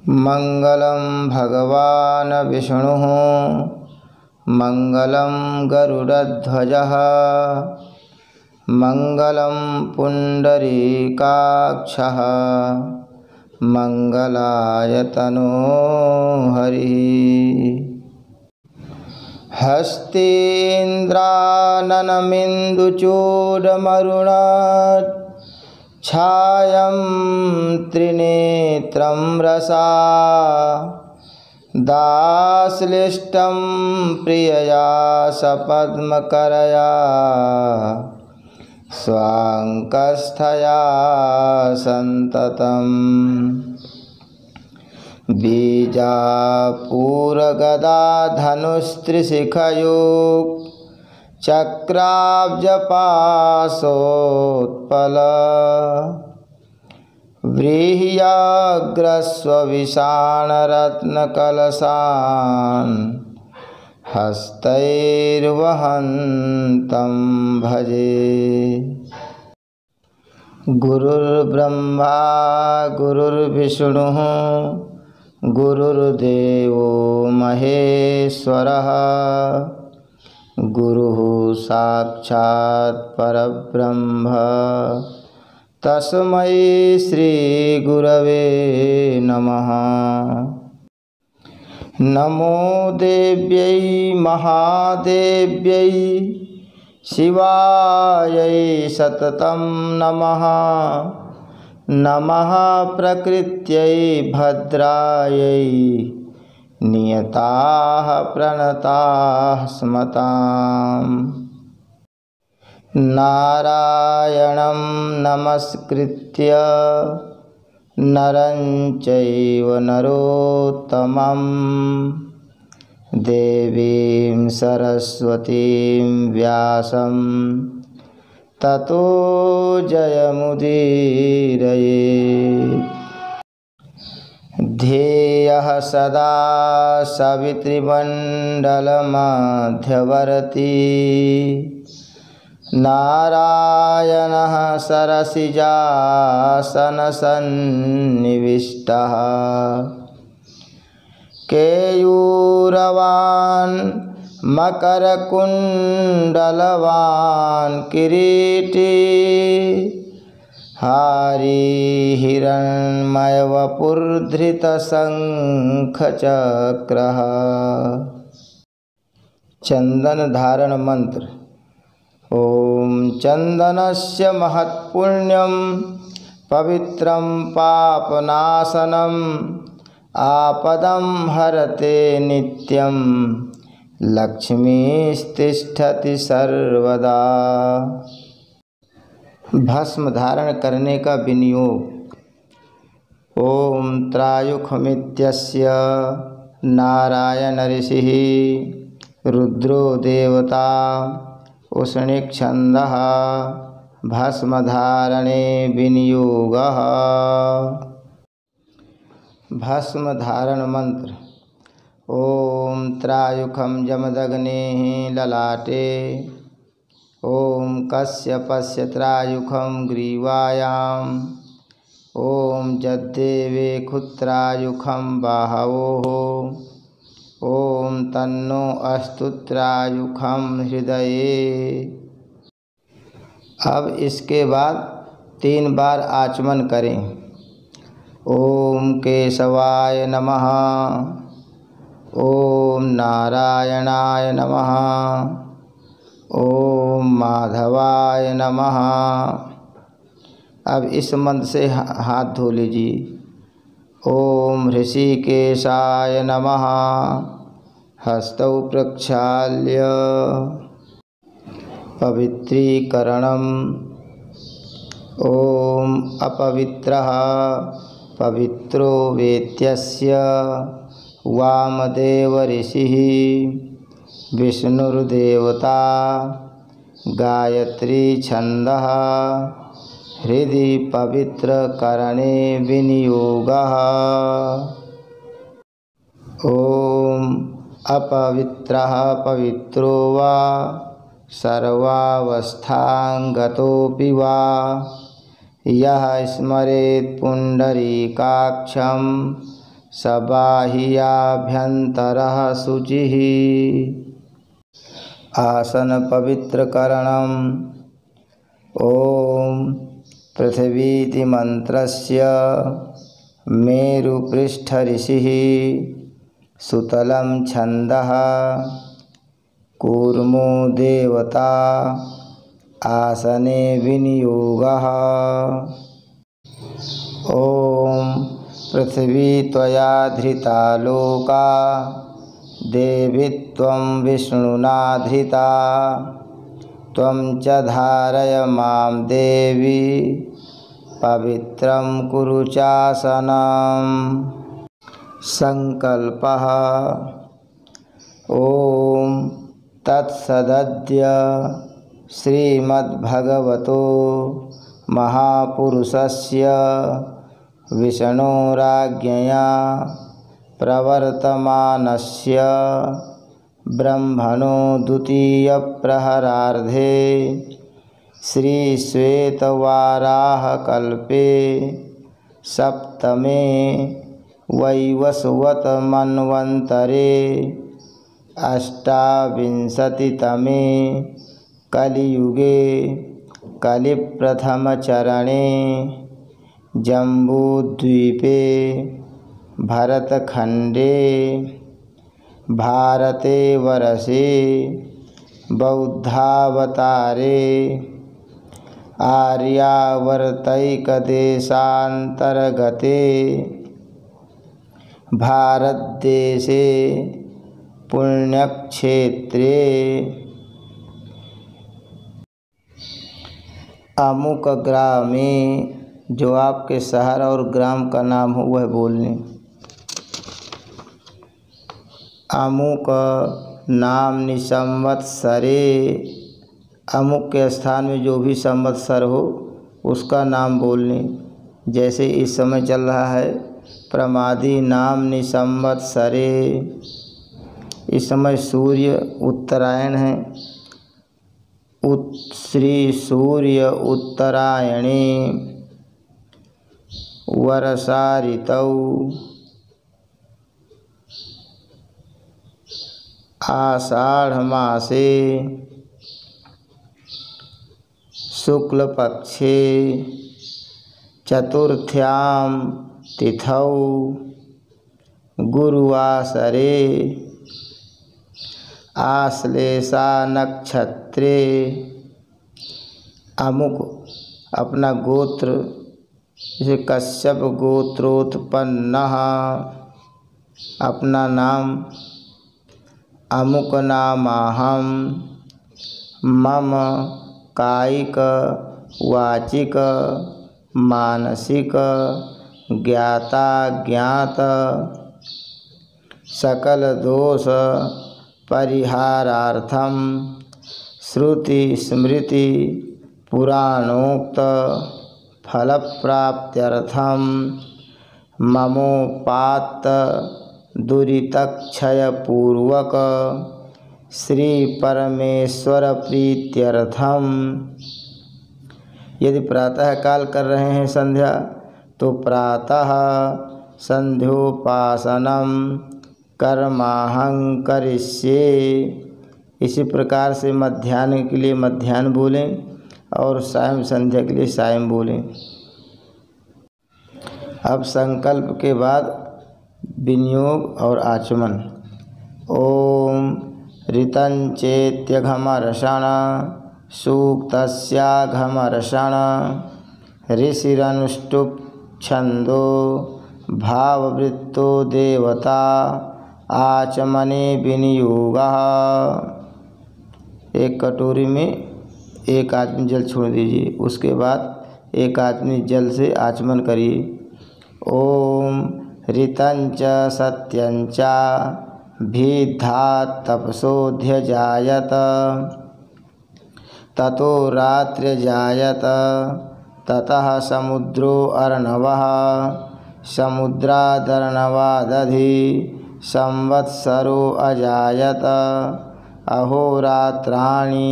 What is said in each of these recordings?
मंगलं भगवान् विष्णुः मंगलं गरुडध्वजः मंगलं पुंडरीकाक्षः मंगलाय तनो हरिः। हस्तीन्द्राननमिन्दुचूडमरुणात् छायं त्रिनेत्रं रसा दाश्लिष्टं प्रियया सपद्मकरया स्वाङ्कस्थया सन्ततम्। बीजापूरगदाधनुस्त्रिशिखयुक् चक्राब्जपाशोत्पल व्रीह्याग्रस्वविशाणरत्नकलशान् हस्तैर्वहन्तं भजे। गुरुर्ब्रह्मा गुरुर्विष्णुः गुरुर्देवो महेश्वरः गुरुः साक्षात् परब्रह्म तस्मै श्रीगुरवे नमः। नमो देव्यै महादेव्यै शिवायै सततं नमः। नमः प्रकृत्यै भद्रायै नियताः प्रणताः स्मताम्। नारायणं नमस्कृत्य नरं चैव नरोत्तमं देवीं सरस्वतीं व्यासं ततो जयमुदीरयेत्। ध्येयः सदा सवितृमण्डलमध्यवर्ती नारायणः सरसिजासनसन्निविष्टः केयूरवान् मकरकुण्डलवान् किरीटी हारी हिरण्मयवपुर्धृतशङ्खचक्रः। चंदन धारण मंत्र। ओम चंदनस्य महत्पुण्यं पवित्रं पापनाशनम् आपदं हरते नित्यं लक्ष्मीस्तिष्ठति सर्वदा। भस्म धारण करने का विनियोग। ओम त्रायुखमित्यस्य नारायण ऋषिः रुद्रो देवता उष्णिक्छन्दः भस्मधारणे विनियोगः। भस्म धारण मंत्र। ओम त्रायुखं जमदग्नेः ललाटे ओम कश्यपस्य त्रायुखं ग्रीवायाम् ओम जद्देवे खुत्रायुखं बाहवोः ओम तन्नो अस्तु त्रायुखं हृदये। अब इसके बाद 3 बार आचमन करें। ओम केशवाय नमः ओम नारायणाय नमः ओम माधवाय नमः। अब इस मंत्र से हाथ धो लीजिए। ओम ऋषिकेशाय नमः हस्तौ प्रक्षाल्य पवित्रीकरणम्। ओम अपवित्रः पवित्रो वेत्यस्य वामदेव ऋषिः विष्णुर्देवता गायत्री छन्दः हृदि पवित्रकरणे विनियोगः। ओम अपवित्रः पवित्रो वा सर्वावस्थांगतोऽपि वा यः स्मरेत् पुंडरीकाक्षं सबाह्याभ्यन्तरः शुचिः। आसनपवित्रकरणम्। ॐ पृथिवीति मन्त्रस्य मेरुपृष्ठऋषिः सुतलं छन्दः कूर्मो देवता आसने विनियोगः। ॐ पृथिवी त्वया धृता लोका देवी त्वं विष्णुना धृता त्वं च धारय मां देवी पवित्रं कुरु चासनम्। संकल्पः। ॐ तत्सदद्य श्रीमद्भगवतो महापुरुषस्य विष्णोराज्ञया प्रवर्तमानस्य ब्रह्मणो द्वितीयप्रहरार्धे श्रीश्वेतवाराहकल्पे सप्तमे वैवस्वतमन्वन्तरे अष्टाविंशतितमे कलियुगे कलिप्रथमचरणे जम्बूद्वीपे भरतखण्डे भारते वर्षे बौद्धावतारे आर्यावर्तैकदेशान्तर्गते भारतदेशे पुण्यक्षेत्रे अमुक ग्रामे, जो आपके शहर और ग्राम का नाम हो वह बोलने। अमुक नामनि संवत्सरे, अमुक के स्थान में जो भी संवत्सर हो उसका नाम बोलने। जैसे इस समय चल रहा है प्रमादी नामनि संवत्सरे, इस समय सूर्य उत्तरायण है। श्री सूर्य उत्तरायणे वर्षा ऋतौ आषाढ़ मासे शुक्लपक्षे चतुर्थ्यां तिथौ गुरुवासरे आश्लेषा नक्षत्रे। अमुक अपना गोत्र, जैसे कश्यप गोत्रोत्पन्नः, अपना नाम अमुक नामाहं मम कायिक वाचिक मानसिक ज्ञाता ज्ञात सकल दोष परिहारार्थम श्रुति स्मृति पुराणोक्त फल प्राप्त्यर्थम ममोपात्त दुरितक्षय पूर्वक श्री परमेश्वर प्रीत्यर्थम। यदि प्रातः काल कर रहे हैं संध्या तो प्रातः संध्योपासनम कर्माहं करिष्ये। इसी प्रकार से मध्याह्न के लिए मध्याह्न बोलें और सायं संध्या के लिए सायं बोलें। अब संकल्प के बाद विनियोग और आचमन। ओम ऋतञ्चेत्यघमर्षण सूक्तस्याघमर्षण ऋषिरनुष्टुप् छन्दो भाववृत्तो देवता आचमने विनियोगः। एक कटोरी में एक आदमी जल छोड़ दीजिए, उसके बाद एक आदमी जल से आचमन करिए। ओम ऋतञ्च सत्यञ्च भिद्धात् तपसोऽध्यजायत ततो रात्र्यजायत ततः समुद्रो अर्णवः समुद्रादर्णवादधि संवत्सरो अजायत अहोरात्राणि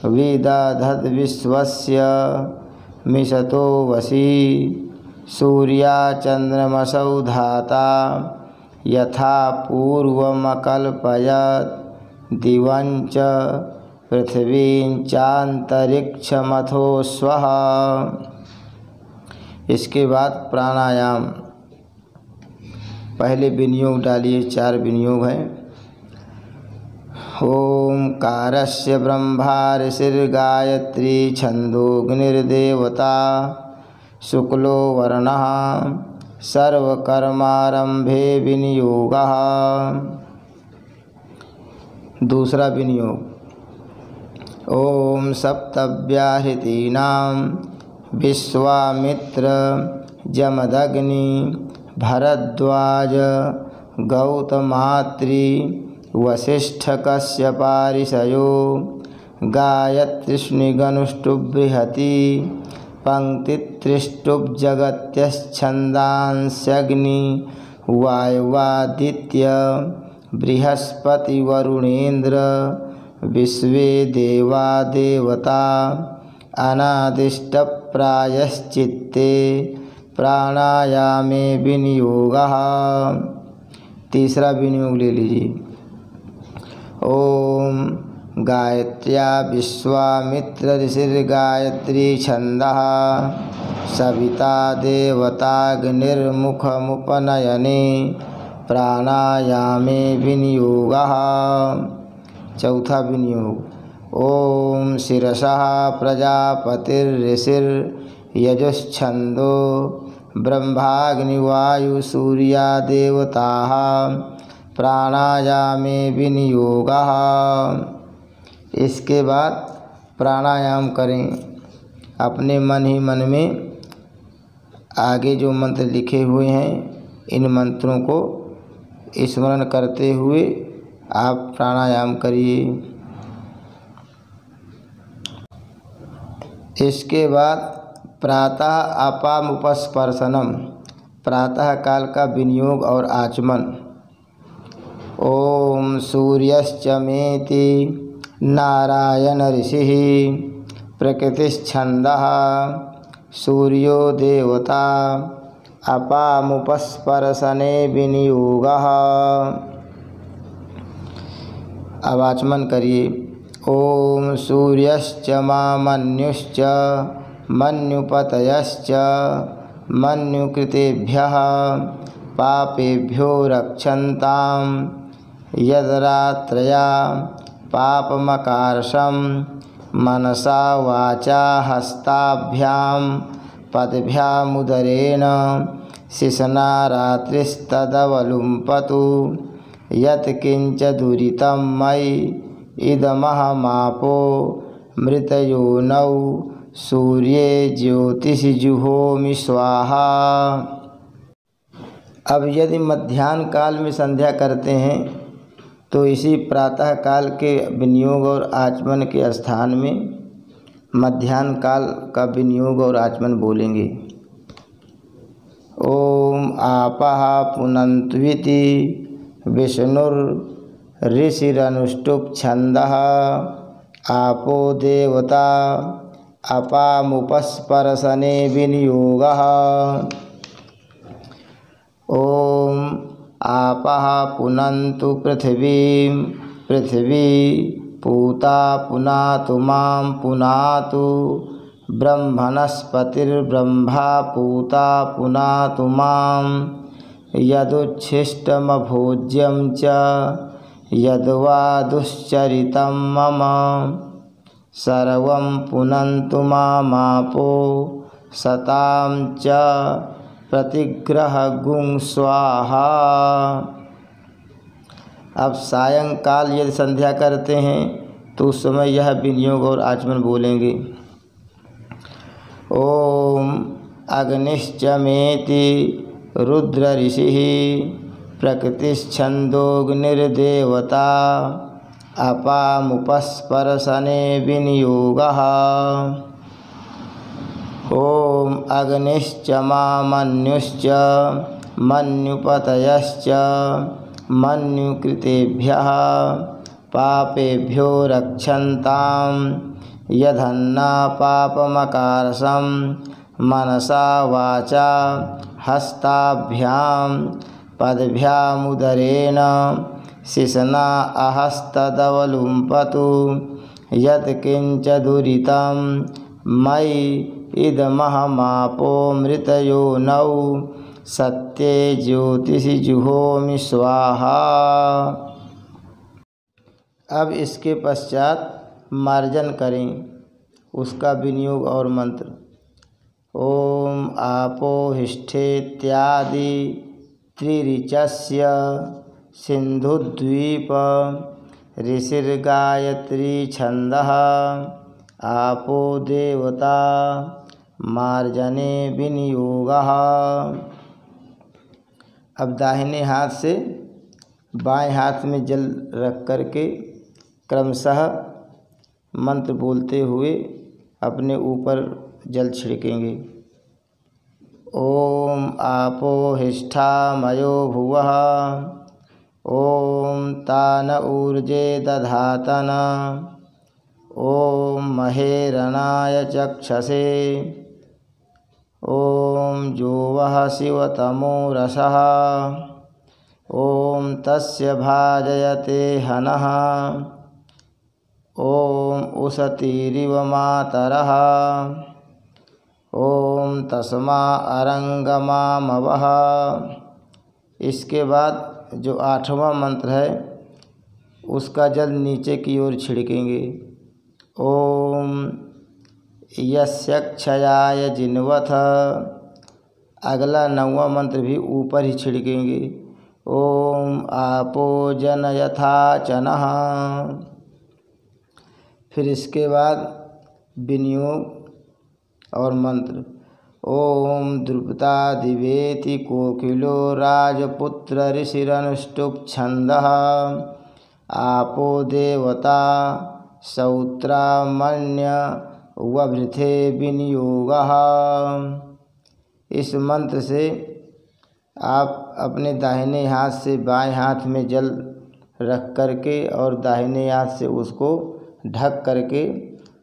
विदधद्विश्वस्य मिषतो वशी सूर्याचन्द्रमसौ धाता यथा पूर्वमकल्पयत् दिवं च पृथ्वीं चान्तरिक्षमथो स्वः। इसके बाद प्राणायाम। पहले विनियोग डालिए, 4 विनियोग हैं। ओंकारस्य ब्रह्मा ऋषिर्गायत्री छन्दोऽग्निर्देवता शुक्लो वर्णः सर्वकर्मारंभे विनियोगः। दूसरा विनियोग। ओम सप्तव्याहृतीनां विश्वामित्र जमदग्नि भरद्वाज गौतमात्रि वसिष्ठ कश्यपाऋषयो गायत्रीष्णिगनुष्टुबृहती पंक्तित्रिष्टुब्जगत्यश्छन्दांस्यग्नि वायवादित्य बृहस्पति वरुणेन्द्र विश्वे देवा देवता अनादिष्टप्रायश्चित्ते प्राणायामे विनियोगः। तीसरा विनियोग ले लीजिए। ओम गायत्र्या विश्वामित्र ऋषिर्गायत्री छन्दः सविता देवताग्निर्मुखमुपनयने प्राणायामे विनियोगः। चौथा विनियोग। ओम शिरसः प्रजापतिर्ऋषिर्यजुश्छन्दो ब्रह्माग्निवायुसूर्या देवताः प्राणायामे विनियोगः। इसके बाद प्राणायाम करें। अपने मन ही मन में आगे जो मंत्र लिखे हुए हैं इन मंत्रों को स्मरण करते हुए आप प्राणायाम करिए। इसके बाद प्रातः अपामुपस्पर्शनम, प्रातः काल का विनियोग और आचमन। ओम सूर्यश्चमेति नारायण ऋषिः प्रकृतिश्छन्दः सूर्यो देवता अपामुपस्पर्शने विनियोगः। अब आचमन करिए। ओम सूर्यश्च मामन्युश्च मन्युपतयश्च मन्युकृतेभ्यः पापेभ्यो रक्षन्तां यद्रात्रया पापमकार्षं मनसा वाचा हस्ताभ्यां पद्भ्यामुदरेण शिशना रात्रिस्तदवलुम्पतु यत्किञ्च दुरितं मयि इदमहमापो मृतयोनौ सूर्ये ज्योतिषिजुहोमि स्वाहा। अब यदि मध्याह्न काल में संध्या करते हैं तो इसी प्रातः काल के विनियोग और आचमन के स्थान में मध्याह्न काल का विनियोग और आचमन बोलेंगे। ओम आपः पुनन्त्विति विष्णुर्ऋषिरनुष्टुप् छन्दः आपो देवता अपामुपस्पर्शने विनियोगः। ओम आपः पुनन्तु पृथिवीं पृथिवी पूता पुनातु मां पुनातु ब्रह्मणस्पतिर्ब्रह्मा पूता पुनातु मां यदुच्छिष्टमभोज्यं च यद्वा दुश्चरितं मम सर्वं पुनन्तु मामापो सतां च प्रतिग्रहगुं स्वाहा। अब सायंकाल यदि संध्या करते हैं तो उस समय यह विनियोग और आचमन बोलेंगे। ओम अग्निश्चमेति रुद्र ऋषिः प्रकृतिश्छन्दोऽग्निर्देवता अपामुपस्पर्शने विनियोगः। ओम अग्निश्च मामन्युश्च मन्युपतयश्च मन्युकृतेभ्यः पापेभ्यो रक्षन्तां यदन्ना पापमकार्षं मनसा वाचा हस्ताभ्यां पदभ्यामुदरेण शिश्ना अहस्तदवलुम्पतु यत्किञ्च दुरितं मयि इदमहमापो मृतयोनौ सत्ये ज्योतिषि जुहोमि स्वाहा। अब इसके पश्चात मार्जन करें, उसका विनियोग और मंत्र। ओम आपो हिष्ठेत्यादि त्रिरिचस्य सिंधुद्वीप ऋषिर्गायत्री छंदः आपो देवता मार्जने विनियोगः। अब दाहिने हाथ से बाएं हाथ में जल रख करके क्रमशः मंत्र बोलते हुए अपने ऊपर जल छिड़केंगे। ओम आपो हिष्ठामयो भुवः ओम तान ऊर्जे दधातन ओम महेरणाय चक्षसे ओम जोवः शिवतमो रसः ओम तस्य भाजयते हनः ओम उशतीरिव मातरः ओम तस्मा अरंगमामवः। इसके बाद जो 8वां मंत्र है उसका जल नीचे की ओर छिड़केंगे। ओम यस्यक्षयाय जिन्वथ। अगला 9वां मंत्र भी ऊपर ही छिड़केंगे। ओम आपो जनयथा चनः। फिर इसके बाद विनियोग और मंत्र। ओम द्रुपदादिवेति कोकिलो राजपुत्र ऋषिरनुष्टुप् छंदः आपो देवता सौत्रामण्य वभृथे विनियोगः। इस मंत्र से आप अपने दाहिने हाथ से बाएं हाथ में जल रख करके और दाहिने हाथ से उसको ढक करके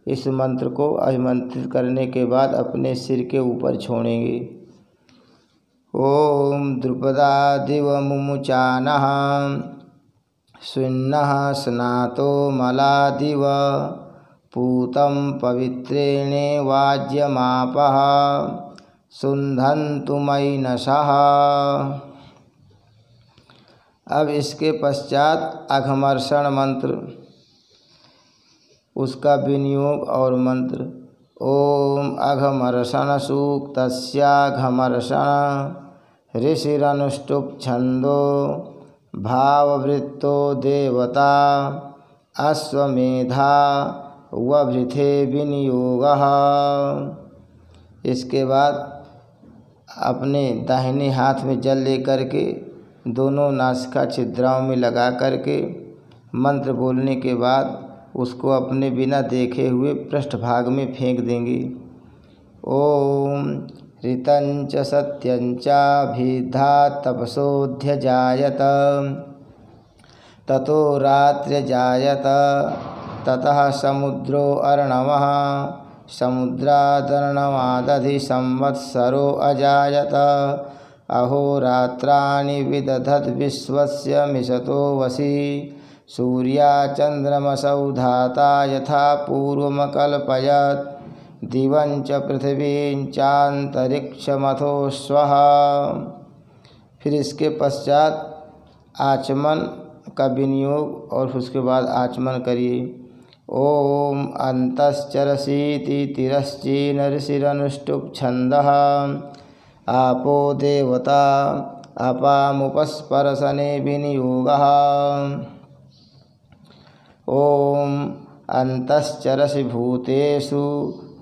इस मंत्र को अभिमंत्रित करने के बाद अपने सिर के ऊपर छोड़ेंगे। ओम द्रुपदादिव मुमुचानः सुन्नः स्नातो मलादिव पूतं पवित्रेणे वाज्यमापः सुन्धन्तु मयि नशः। अब इसके पश्चात अघमर्षण मंत्र, उसका विनियोग और मंत्र। ओम अघमर्षण सूक्तस्याघमर्षण ऋषिरनुष्टुप् छंदो भाववृत्तो देवता अश्वमेधा वभृथे विनियोगः। इसके बाद अपने दाहिने हाथ में जल लेकर के दोनों नासिका छिद्रों में लगा करके मंत्र बोलने के बाद उसको अपने बिना देखे हुए पृष्ठभाग में फेंक देंगे। ओम ऋतंच सत्यंचाभिधा तपसोऽध्यजायत ततो रात्र्यजायत ततः समुद्रो अर्णवः समुद्रादर्णवादधि संवत्सरो अजायत अहोरात्राणि विदधत् विश्वस्य मिषतो वशी सूर्या चंद्रमसौ धाता यथा पूर्वमकल्पयत् दिवं च पृथिवीं चान्तरिक्षमथो स्वः। फिर इसके पश्चात आचमन का विनियोग और उसके बाद आचमन करिए। ओम अंतश्चरसीति तिरश्चीन ऋषिरनुष्टुप् छंदः आपो देवता अपामुपस्पर्शने विनियोगः। ओम अंतश्चरसि भूतेषु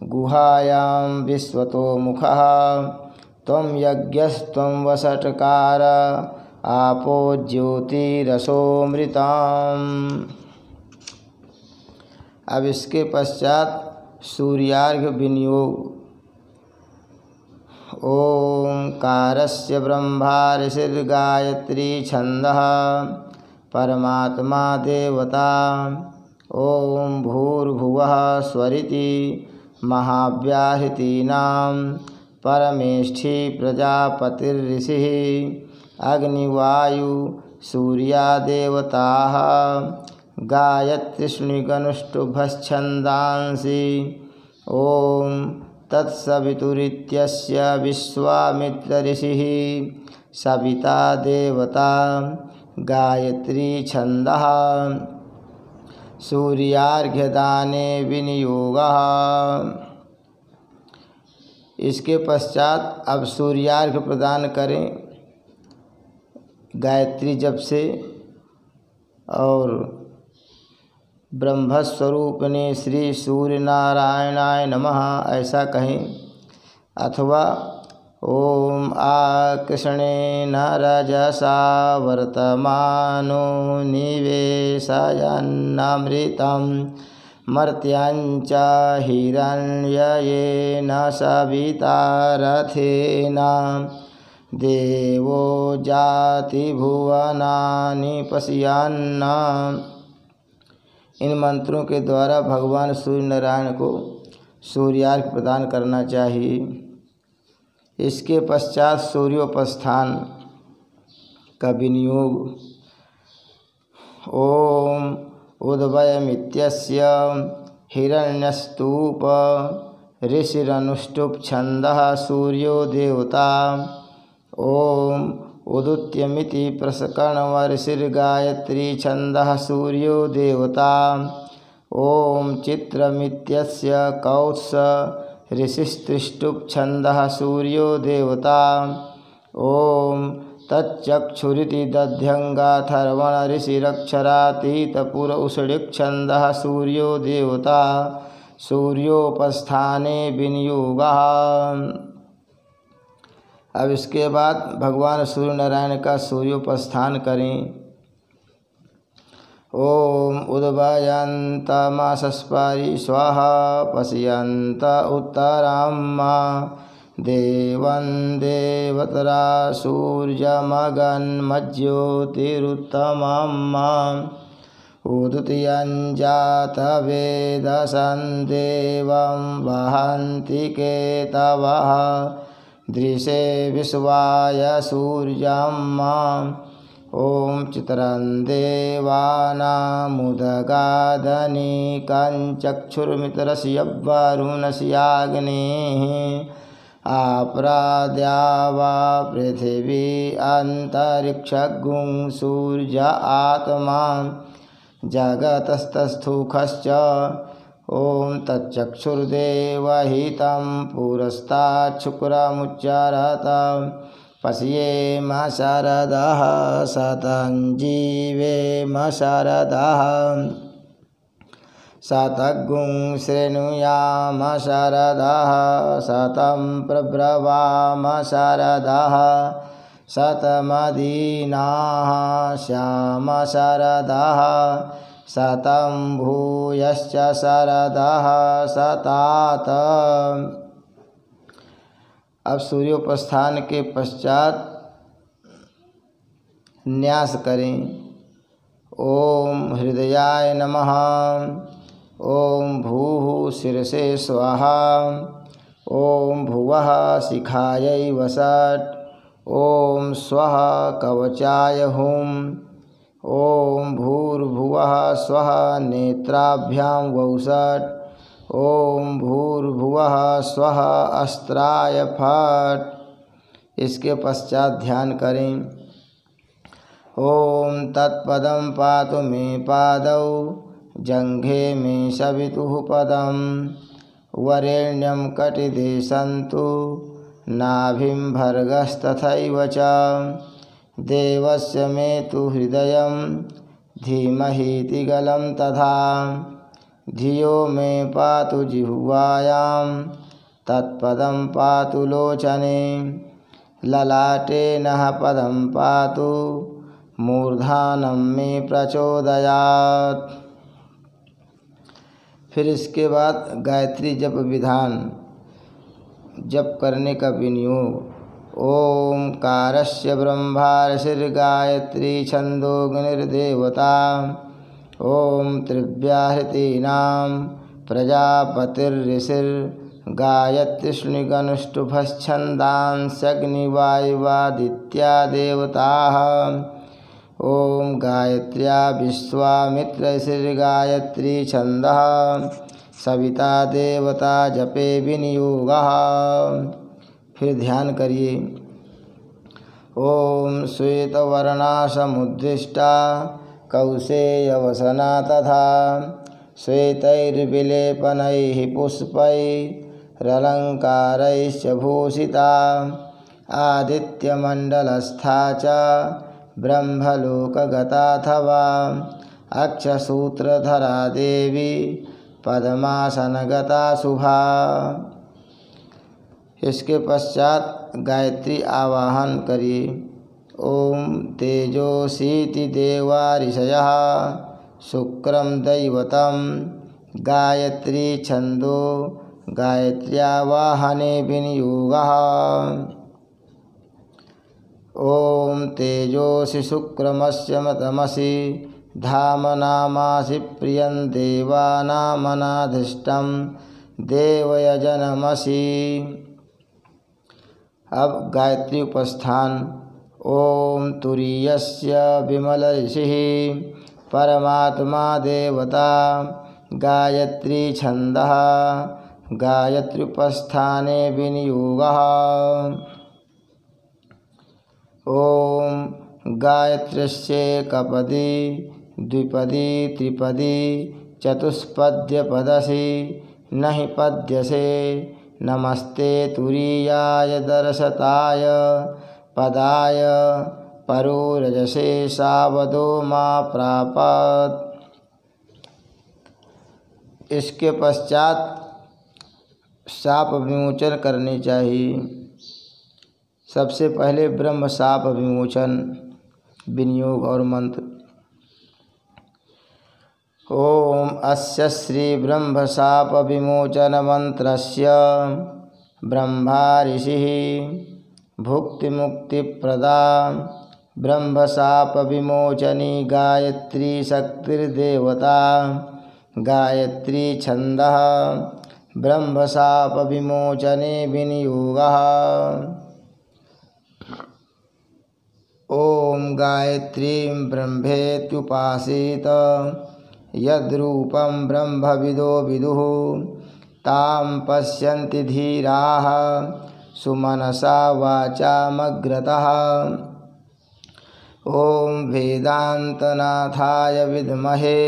गुहायां विश्वतो मुखः त्वं यज्ञस्त्वं वषट्कार आपो ज्योतिरसोमृताम्। अब इसके पश्चात सूर्यार्घ्य विनियोग। ओंकारस्य ब्रह्मा ऋषिर्गायत्री छंदः परमात्मा देवता ओम भूर्भुवः स्वरिति महाव्याहृतीनां परमेष्ठी प्रजापतिर्ऋषिः अग्निवायु सूर्यादेवताः गायत्रीष्णुगनुष्टुभश्छन्दांसि ॐ तत्सवितुरित्यस्य विश्वामित्रऋषिः सविता देवता गायत्री छन्दः सूर्यार्घ्यदाने विनियोगः। इसके पश्चात अब सूर्यार्घ्य प्रदान करें गायत्री जप से और ब्रह्मस्वरूपिणे श्री सूर्य नारायणाय नमः ऐसा कहें, अथवा ओम आकृष्णेन रजसा वर्तमानो निवेशयन्नमृतं मर्त्यांच हिरण्ययेन सविता रथेन देवो जाति भुवनानि पश्यन्न। इन मंत्रों के द्वारा भगवान सूर्य नारायण को सूर्यार्घ्य प्रदान करना चाहिए। इसके पश्चात सूर्योपस्थान का विनियोग। ओम उद्भयमित्यस्य हिरण्यस्तूप ऋषिरनुष्टुप् छन्दः सूर्यो देवता। ओम उदुत्यमिति प्रसकर्णवर्षिर्गायत्री छन्दः सूर्यो देवता। ओम चित्रमित्यस्य कौत्स ऋषिस्त्रिष्टुप् छन्दः सूर्यो देवता। ओम तच्चक्षुरिति दध्यङ्गाथर्वण ऋषिरक्षरातीतपुर उषडिक् छन्दः सूर्यो देवता। सूर्योपस्थाने विनियोगः। अब इसके बाद भगवान सूर्य नारायण का सूर्योपस्थान करें। ओम उद्भयन्तमसस्परि स्वाहा पश्यन्त उत्तरां देवं देवतरा सूर्यमगन्मज्योतिरुत्तमम् उदुतयं जातवेदसं देवं वहन्ति केतवः दृशे विश्वाय सूर्यम्। ओम चित्रं देवानामुदगादनीकं चक्षुर्मित्रस्य वरुणस्याग्नेः आप्राद्यावा पृथिवी अन्तरिक्षगुं सूर्य आत्मा जगतस्तस्थुखश्च। ओम तच्चक्षुर्देवहितं पुरस्ताच्छुक्रमुच्चरत पश्येम शरदः शतं जीवेम शरदः शतगुं शृणुयाम शरदः शतं प्रब्रवाम शरदः शतमदीनाः श्याम शरदः शतं भूयश्च शरदः शतात। अब सूर्योपस्थान के पश्चात न्यास करें। ओम हृदयाय नमः। ओम भूः शिरसे स्वाहा। ओम भुवः शिखायै वसट्। ओम स्वः कवचाय हुम्। ओम भूर्भुवः स्वः नेत्राभ्यां वौषट्। ओम भूर्भुवः स्वः अस्त्राय फट्। इसके पश्चात ध्यान करें। ओम तत्पदं पातु मे पादौ जंघे मे सवितुः पदं वरेण्यं कटिदे सन्तु नाभिं भर्गस्तथैव च देवस्य मे तु हृदयं धीमहीति गलं तथा धियो मे पातु जिह्वायां तत्पदं पातु लोचने ललाटे नः पदं पातु मूर्धानं मे प्रचोदयात्। फिर इसके बाद गायत्री जप विधान जप करने का विनियोग। ओंकारस्य ब्रह्मा ऋषिर्गायत्री छन्दोऽग्निर्देवता। ओम त्रिव्याहृतीनां प्रजापतिर्ऋषिर् गायत्रीष्णुगनुष्टुभश्छन्दांस्यग्निवायुवादित्या देवताः। ॐ गायत्र्या विश्वामित्रऋषिर्गायत्री छन्दः सविता देवता जपे विनियोगः। फिर ध्यान करिए। ॐ श्वेतवर्णा समुद्दिष्टा कौसेयवसना तथा श्वेतैर्विलेपनैः पुष्पैरलङ्कारैश्च भूषिता आदित्यमण्डलस्था च ब्रह्मलोकगताथवा अक्षसूत्रधरा देवी पद्मासनगता शुभा। इसके पश्चात गायत्री आवाहन करिए। ॐ तेजोसीति देवा ऋषयः शुक्रं दैवतं गायत्री छन्दो गायत्र्यावाहने विनियोगः। ॐ तेजोसि शुक्रमस्य मतमसि धामनामासि प्रियं देवानामनाधिष्टं देवयजनमसि। अब गायत्री उपस्थान। ॐ तुरीयस्य विमलऋषिः परमात्मा देवता गायत्री छन्दः गायत्री उपस्थाने विनियोगः। ॐ गायत्र्यस्येकपदी द्विपदी त्रिपदी चतुष्पद्यपदसि नहि पद्यसे नमस्ते तुरीयाय दर्शताय पदाय परोरजसे सावधो मा प्रापत्। इसके पश्चात शाप विमोचन करने चाहिए। सबसे पहले ब्रह्म शाप विमोचन विनियोग और मंत्र। ॐ अस्य श्री ब्रह्म शाप विमोचन मंत्रस्य ब्रह्मा ऋषिः भुक्तिमुक्तिप्रदा ब्रह्म शाप विमोचनी गायत्री शक्तिर्देवता गायत्री छन्दः ब्रह्म शाप विमोचने विनियोगः। ॐ गायत्रीं ब्रह्मेत्युपासीत यद्रूपं ब्रह्मविदो विदुः तां पश्यन्ति धीराः सुमनसा वाचामग्रतः। ॐ वेदान्तनाथाय विद्महे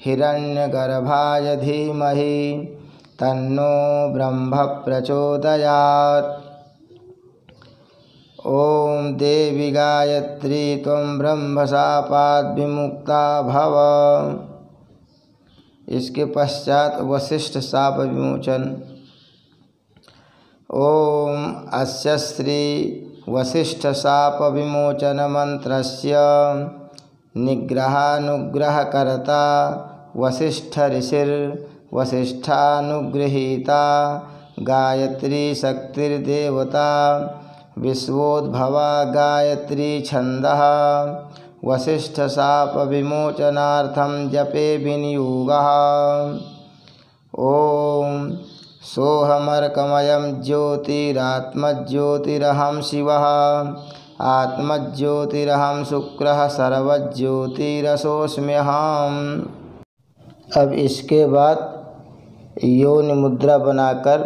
हिरण्यगर्भाय धीमहि तन्नो ब्रह्म प्रचोदयात्। ॐ देवी गायत्री त्वं ब्रह्मशापात् विमुक्ता भव। इसके पश्चात वशिष्ठ शाप विमोचन। ॐ अस्य श्री वशिष्ठ शाप विमोचन मंत्रस्य निग्रहानुग्रहकर्ता वशिष्ठ ऋषिर्वशिष्ठानुगृहीता गायत्री शक्तिर्देवता विश्वोद्भवा गायत्री छन्दः वशिष्ठ शाप विमोचनार्थं जपे विनियोगः। ॐ सोऽहमर्कमयं ज्योतिरात्मज्योतिरहं शिवः आत्मज्योतिरहं शुक्रः सर्वज्योतिरसोऽस्म्यहम्। अब इसके बाद योनि मुद्रा बनाकर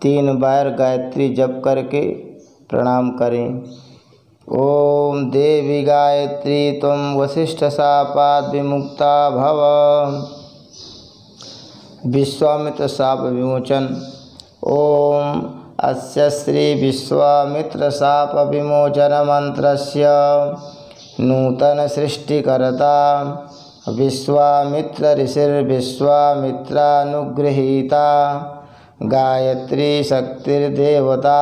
3 बार गायत्री जप करके प्रणाम करें। ॐ देवी गायत्री त्वं वशिष्ठ शापात् विमुक्ता भव। विश्वामित्र शाप विमोचन। ॐ अस्य श्री विश्वामित्र शाप विमोचन मंत्रस्य नूतन सृष्टिकर्ता विश्वामित्र ऋषिर्विश्वामित्रानुगृहीता गायत्री शक्तिर्देवता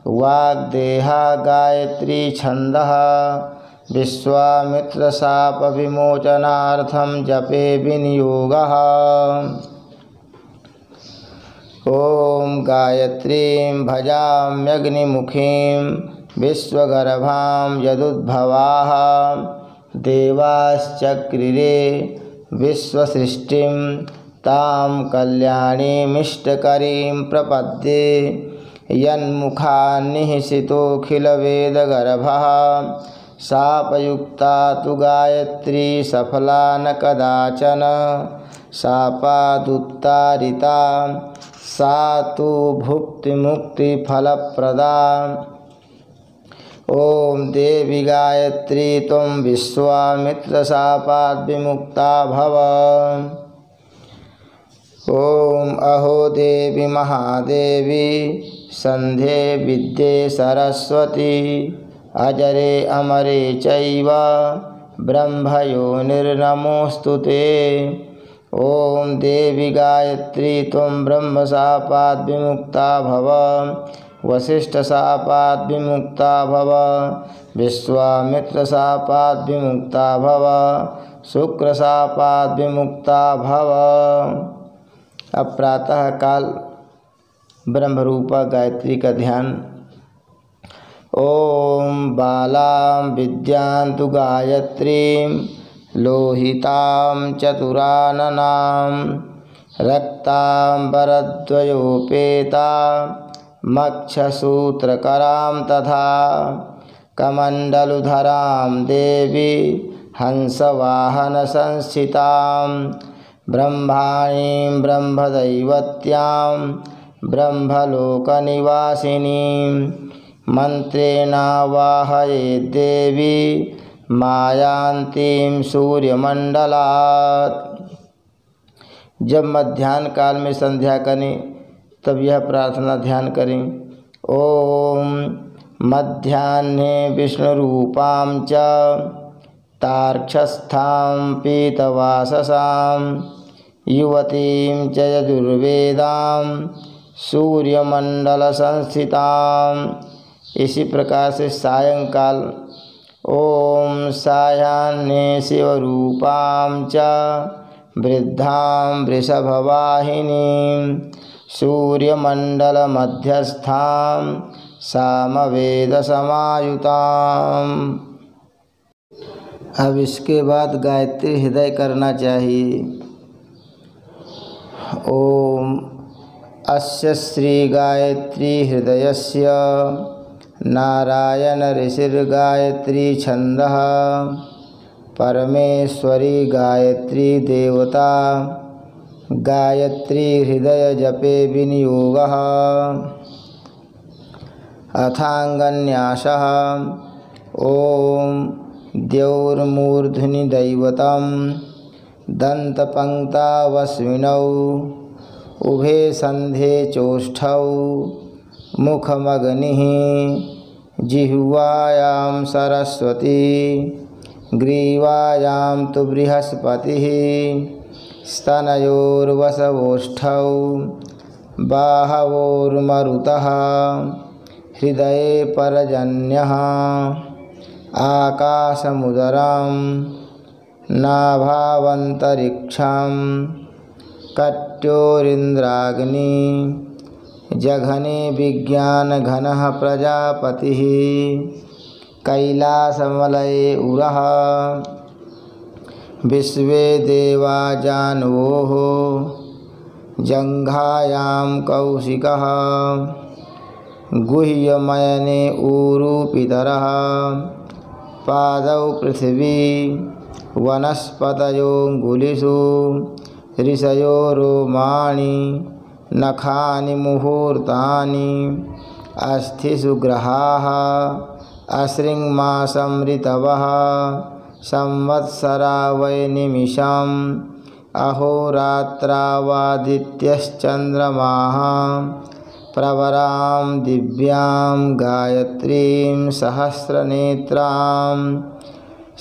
वाग्देहा गायत्री छन्दः विश्वामित्र शाप विमोचनार्थं जपे विनियोगः। ॐ गायत्रीं भजाम्यग्निमुखीं विश्वगर्भां यदुद्भवाः देवाश्चक्रिरे विश्वसृष्टिं तां कल्याणीमिष्टकरीं प्रपद्ये यन्मुखान्निःसितोऽखिलवेदगर्भः शापयुक्ता तु गायत्री सफला न कदाचन शापादुत्तारिता सा तु भुक्तिमुक्तिफलप्रदा। ॐ देवी गायत्री त्वं विश्वामित्रशापात् विमुक्ता भव। ॐ अहो देवी महादेवी सन्ध्ये विद्ये सरस्वती अजरे अमरे चैव ब्रह्मयोनिर्नमोऽस्तु ते। ॐ देवी गायत्री त्वं ब्रह्मशापात् विमुक्ता भव वसिष्ठशापात् विमुक्ता भव विश्वामित्रशापात् विमुक्ता भव शुक्रशापात् विमुक्ता भव। अब प्रातः काल ब्रह्मरूपा गायत्री का ध्यान। ओम बालां विद्यां तु गायत्रीं लोहितां चतुराननां रक्तांबरद्वयोपेतां मक्षसूत्रकरां तथा कमण्डलुधरां देवी हंसवाहनसंस्थितां ब्रह्माणीं ब्रह्मदैवत्यां ब्रह्मलोकनिवासिनीं मन्त्रेणावाहये देवी मायान्तीं सूर्यमंडलात्। जब मध्याह्न काल में संध्या करें तब यह प्रार्थना ध्यान करें। ओम मध्याह्ने विष्णुरूपां च तार्क्षस्थां पीतवाससां युवतीं च यजुर्वेदां सूर्यमंडलसंस्थितां। इसी प्रकार से सायंकाल ओम सायाह्ने शिवरूपां च वृद्धां वृषभवाहिनीं सूर्यमंडलमध्यस्थां सामवेदसमायुतां। अब इसके बाद गायत्री हृदय करना चाहिए। ओम अस्य श्री गायत्री हृदयस्य नारायण ऋषिर्गायत्री छंदः परमेश्वरी गायत्री देवता गायत्री हृदय जपे विनियोगः। अथांगन्यासः ओम द्यौर्मूर्ध्नि दैवतं दन्तपङ्क्तावस्विनौ उभे सन्धे चोष्ठौ मुखमग्निः जिह्वायां सरस्वती ग्रीवायां तु बृहस्पतिः स्तनयोर्वसवोष्ठौ बाहवोर्मरुतः हृदये परजन्यः आकाशमुदरं नाभावन्तरिक्षं कट्योरिन्द्राग्नि जघने विज्ञानघनः प्रजापतिः कैलासमलये उरः विश्वे देवा जानवोः जङ्घायां कौशिकः गुह्यमयने ऊरुपितरः पादौ पृथिवी वनस्पतयोऽङ्गुलिषु ऋषयो रोमाणि नखानि मुहूर्तानि अस्थिषु ग्रहाः अश्रिङ्मासमृतवः संवत्सरा वै निमिषम् अहोरात्रावादित्यश्चन्द्रमाः प्रवरां दिव्यां गायत्रीं सहस्रनेत्रां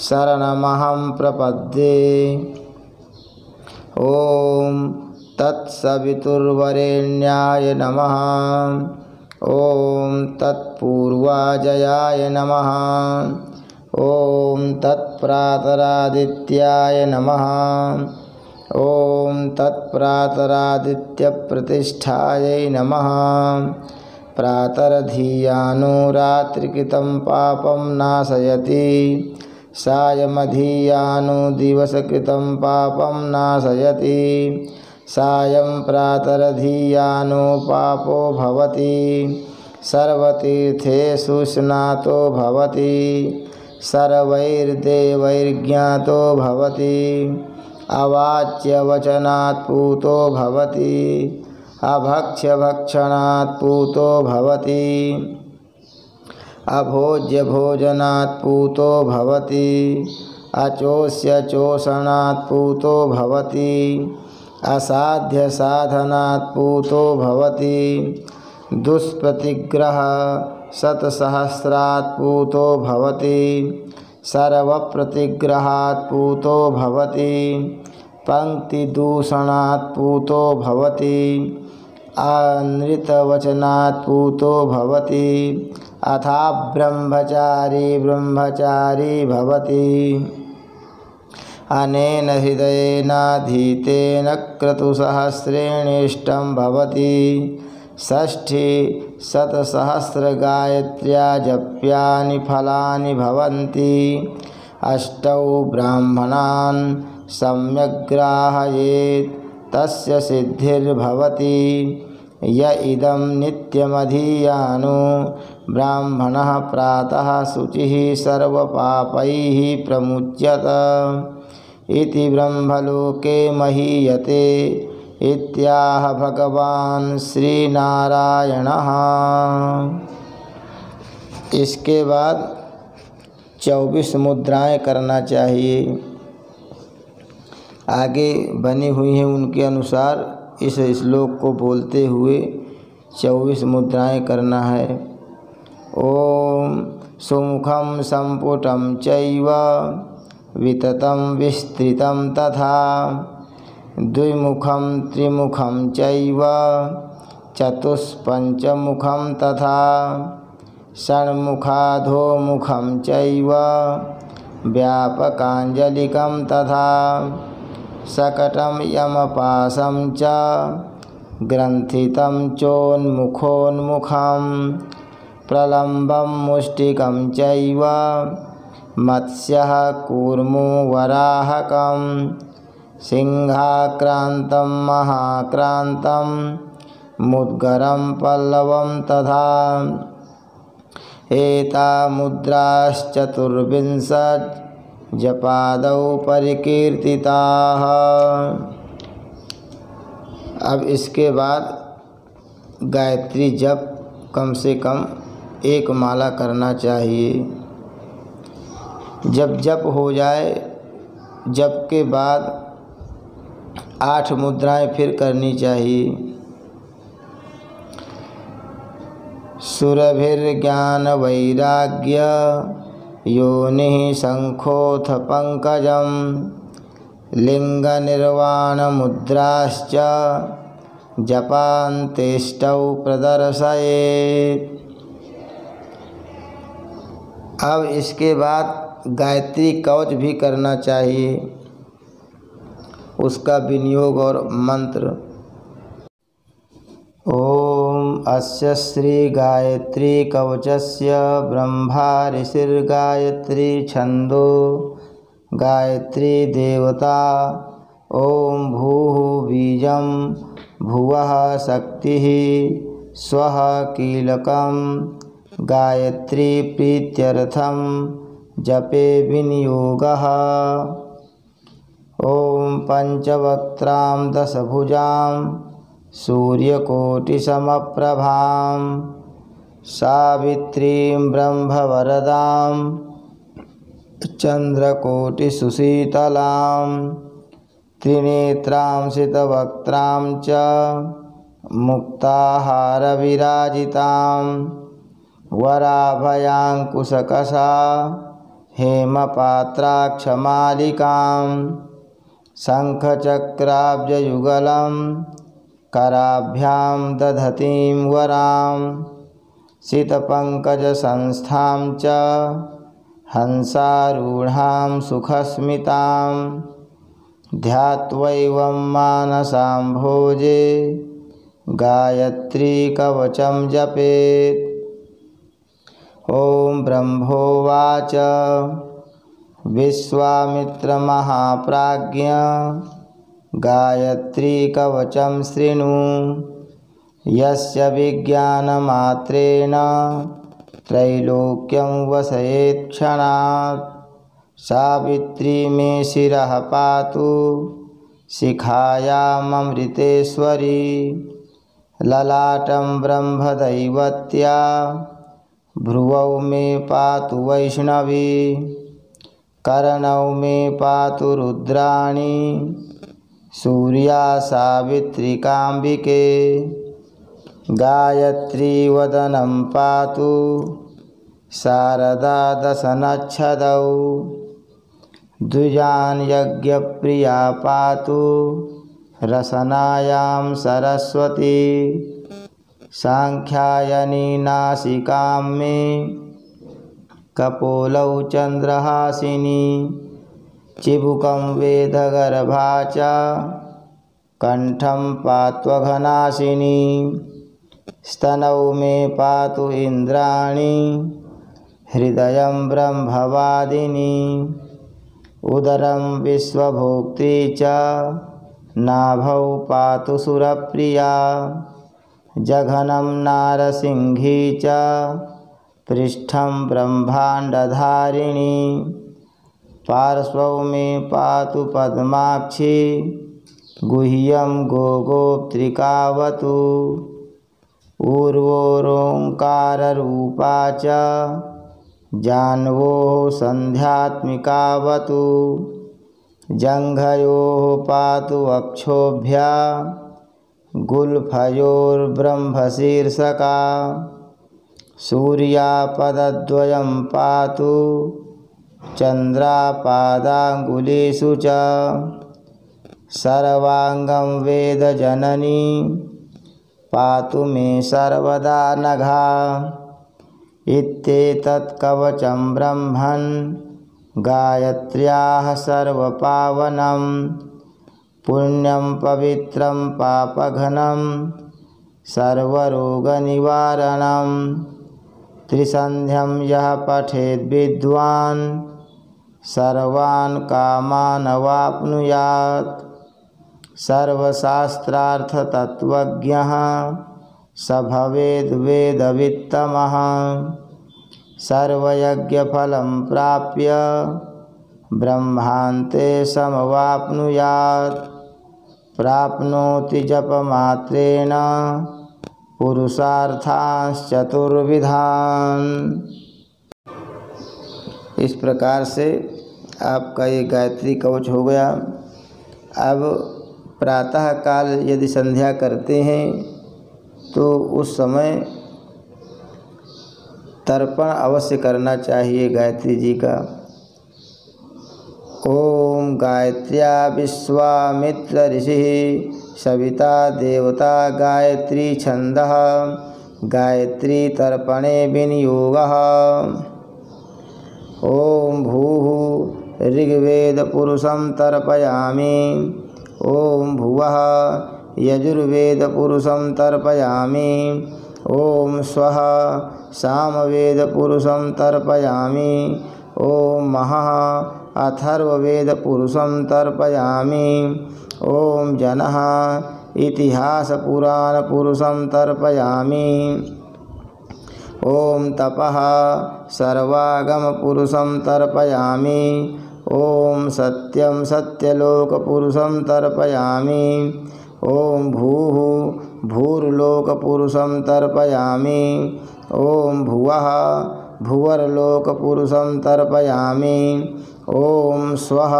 शरणमहं प्रपद्ये। ॐ तत्सवितुर्वरेण्याय नमः। ॐ तत्पूर्वाजयाय नमः। ॐ तत्प्रातरादित्याय नमः। ॐ तत्प्रातरादित्यप्रतिष्ठायै नमः। प्रातरधीयानो रात्रिकृतं पापं नाशयति सायमधीयानो दिवसकृतं पापं नाशयति सायं प्रातरधीयानो पापो भवति सर्वतीर्थेषु स्नातो भवति सर्वैर्देवैर्ज्ञातो भवति अवाच्यवचनात् पूतो भवति अभक्ष्यभक्षणात् पूतो भवति अभोज्यभोजनात् पूतो भवति अचोष्यचोषणात् पूतो भवति असाध्यसाधनात् पूतो भवति दुष्प्रतिग्रह शतसहस्रात् पूतो भवति सर्वप्रतिग्रहात् पूतो भवति पंक्तिदूषणात् पूतो भवति अनृतवचनात् पूतो भवति अथा ब्रह्मचारी भवति अनेन हृदयेनाधीतेन क्रतुसहस्रेणेष्टं भवति षष्ठिशतसहस्रगायत्र्या जप्यानि फलानि भवन्ति अष्टौ ब्राह्मणान् सम्यग्ग्राहयेत् तस्य सिद्धिर्भवति य इदं नित्यमधीयानो ब्राह्मणः प्रातः शुचिः सर्वपापैः प्रमुच्यत इति ब्रह्मलोके महीयते इत्याह भगवान श्रीनारायणः। इसके बाद 24 मुद्राएं करना चाहिए। आगे बनी हुई हैं उनके अनुसार इस श्लोक को बोलते हुए 24 मुद्राएं करना है। ओम सुमुखं संपुटं चैव विततं विस्तृतं तथा द्विमुखं त्रिमुखं चैव चतुष्पञ्चमुखं तथा षण्मुखाधोमुखं चैव व्यापकाञ्जलिकं तथा शकटं यमपाशं च ग्रन्थितं चोन्मुखोन्मुखं प्रलम्बं मुष्टिकं चैव मत्स्यः कूर्मो वराहकं सिंहाक्रान्तं महाक्रान्तं मुद्गरं पल्लवं तथा एता मुद्राश्चतुर्विंशत् जपादौ परिकीर्तिताः। अब इसके बाद गायत्री जप कम से कम 1 माला करना चाहिए। जब जप हो जाए, जप के बाद 8 मुद्राएं फिर करनी चाहिए। सुरभिर्ज्ञान वैराग्य योनिः शंखोऽथ पंकजं लिंगनिर्वाणमुद्राश्च जपान्तेष्टौ प्रदर्शयेत्। अब इसके बाद गायत्री कवच भी करना चाहिए, उसका विनियोग और मंत्र। ओम अस्य श्री गायत्री कवचस्य ब्रह्मा ऋषिर्गायत्री छंदो गायत्री देवता। ओम भूः बीजं भुवः शक्तिः स्वः कीलकं गायत्री प्रीत्यर्थं जपे विनियोगः। ओम पंचवक्त्रां दशभुजां सूर्यकोटिसमप्रभां सावित्रीं ब्रह्मवरदां चन्द्रकोटिसुशीतलां त्रिनेत्रां सितवक्त्रां च मुक्ताहारविराजितां वराभयाङ्कुशकसा हेमपात्राक्षमालिकां शङ्खचक्राब्जयुगलं कराभ्यां दधतीं वरां सितपङ्कजसंस्थां च हंसारूढां सुखस्मितां ध्यात्वैवं मानसाम्भोजे गायत्री कवचं जपेत्। ओम ब्रह्मोवाच विश्वामित्र महाप्राज्ञ गायत्री कवचं शृणु यस्य विज्ञानमात्रेण त्रैलोक्यं वसयेत् क्षणात्। सावित्री मे शिरः पातु शिखायाममृतेश्वरी ललाटं ब्रह्मदैवत्या भ्रुवौ मे पातु वैष्णवी कर्णौ मे पातु रुद्राणी सूर्या सावित्रिकाम्बिके। गायत्री वदनं पातु शारदा दशनच्छदौ द्विजान् यज्ञप्रिया पातु रसनायां सरस्वती सांख्यायनी नासिकां मे कपोलौ चन्द्रहासिनी चिबुकं वेदगर्भा च कंठं पात्वघनाशिनी स्तनौ मे पातु इन्द्राणी हृदयं ब्रह्मवादिनी उदरं विश्वभोक्त्री च नाभौ पातु सुरप्रिया जघनं नारसिंही च पृष्ठं ब्रह्माण्डधारिणी पार्श्वौ मे पातु पद्माक्षी गुह्यं गोगोप्त्रिकावतु ऊर्वोरोङ्काररूपा च जाह्नवोः सन्ध्यात्मिकावतु जङ्घयोः पातु वक्षोभ्या गुल्फयोर्ब्रह्मशीर्षका सूर्यापदद्वयं पातु चन्द्रापादाङ्गुलीषु च सर्वाङ्गं वेदजननी पातु मे सर्वदा नघा। इत्येतत् कवचं ब्रह्मन् गायत्र्याः सर्वपावनं पुण्यं पवित्रं पापघ्नं सर्वरोगनिवारणं त्रिसन्ध्यं यः पठेद् विद्वान् सर्वान् कामान् अवाप्नुयात्। सर्वशास्त्रार्थतत्त्वज्ञः स भवेद् वेदवित्तमः सर्वयज्ञफलं प्राप्य ब्रह्मान्ते समवाप्नुयात्। प्राप्नोति जपमात्रेण पुरुषार्थांश्चतुर्विधान्। इस प्रकार से आपका ये गायत्री कवच हो गया। अब प्रातः काल यदि संध्या करते हैं तो उस समय तर्पण अवश्य करना चाहिए गायत्री जी का। ओम गायत्र्या विश्वामित्र ऋषिः सविता देवता गायत्री छंदः गायत्री तर्पणे विनियोगः। ओम भूः ऋग्वेद पुरुषं तर्पयामि। ओम भुवः यजुर्वेद पुरुषं तर्पयामि। ओम स्वः सामवेद पुरुषं तर्पयामि। ओम महः अथर्ववेद पुरुषं तर्पयामि। ओम जनः इतिहास पुराण पुरुषं तर्पयामि। ओम तपः सर्वागम पुरुषं तर्पयामि। ओम सत्यं सत्यलोक पुरुषं तर्पयामि। ओम भूः भूर्लोक पुरुषं तर्पयामि। ओम भुवः भुवर्लोक पुरुषं तर्पयामि। ओम स्वः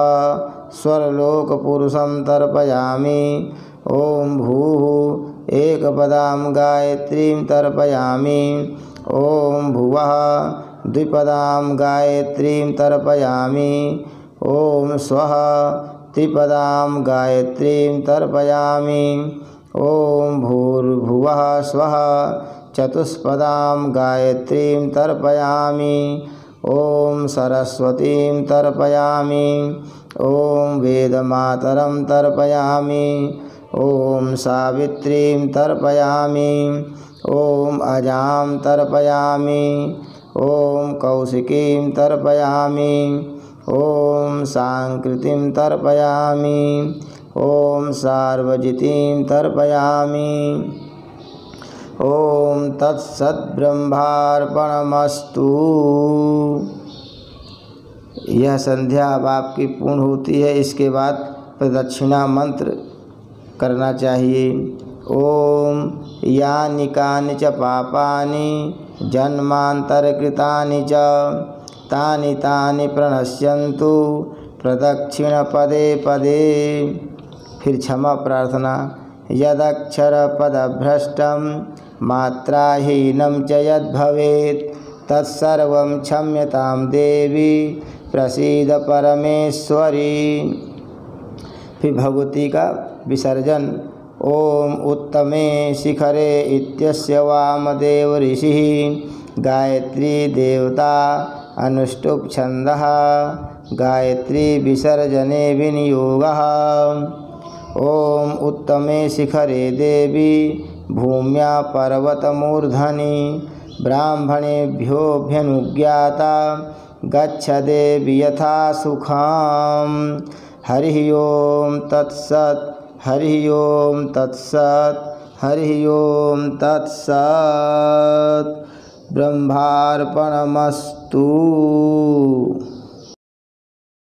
स्वर्लोक पुरुषं तर्पयामि। ओम भूः एकपदां गायत्रीं तर्पयामि। ओम भुवः द्विपदां गायत्रीं तर्पयामि। ओम स्वः त्रिपदां गायत्रीं तर्पयामि। ओम भूर्भुवः स्वः चतुष्पदां गायत्रीं तर्पयामि। ओम सरस्वतीं तर्पयामि। ओम वेदमातरं तर्पयामि। ओम सावित्रीं तर्पयामि। ओम अजां तर्पयामि। ओम कौशिकीं तर्पयामि। ओम सांकृतिं तर्पयामि। ओम सार्वजितीं तर्पयामि। ओम तत्सद्ब्रह्मार्पणमस्तु। यह संध्या अब आपकी पूर्ण होती है। इसके बाद प्रदक्षिणा मंत्र करना चाहिए। ओम यानि कानि च पापानि जन्मांतरकृतानि च तानि तानि प्रणश्यन्तु प्रदक्षिण पदे पदे। फिर क्षमा प्रार्थना। यदक्षरपदभ्रष्टं मात्राहीनं च यद्भवेत् तत्सर्वं क्षम्यतां देवी प्रसीद परमेश्वरी। फिर भगवती का विसर्जन। ओम उत्तमे शिखरे इत्यस्य वामदेव ऋषिः गायत्री देवता अनुष्टुप् छन्दः गायत्री विसर्जने विनियोगः। ओम उत्तमे शिखरे देवी भूम्या पर्वतमूर्धनि ब्राह्मणेभ्योऽभ्यनुज्ञाता गच्छ देवी यथा सुखम्। हरि ओम तत्सत्। हरि ओम तत्सत्। हरि ओम तत्सत्। ब्रह्मार्पणमस्तु।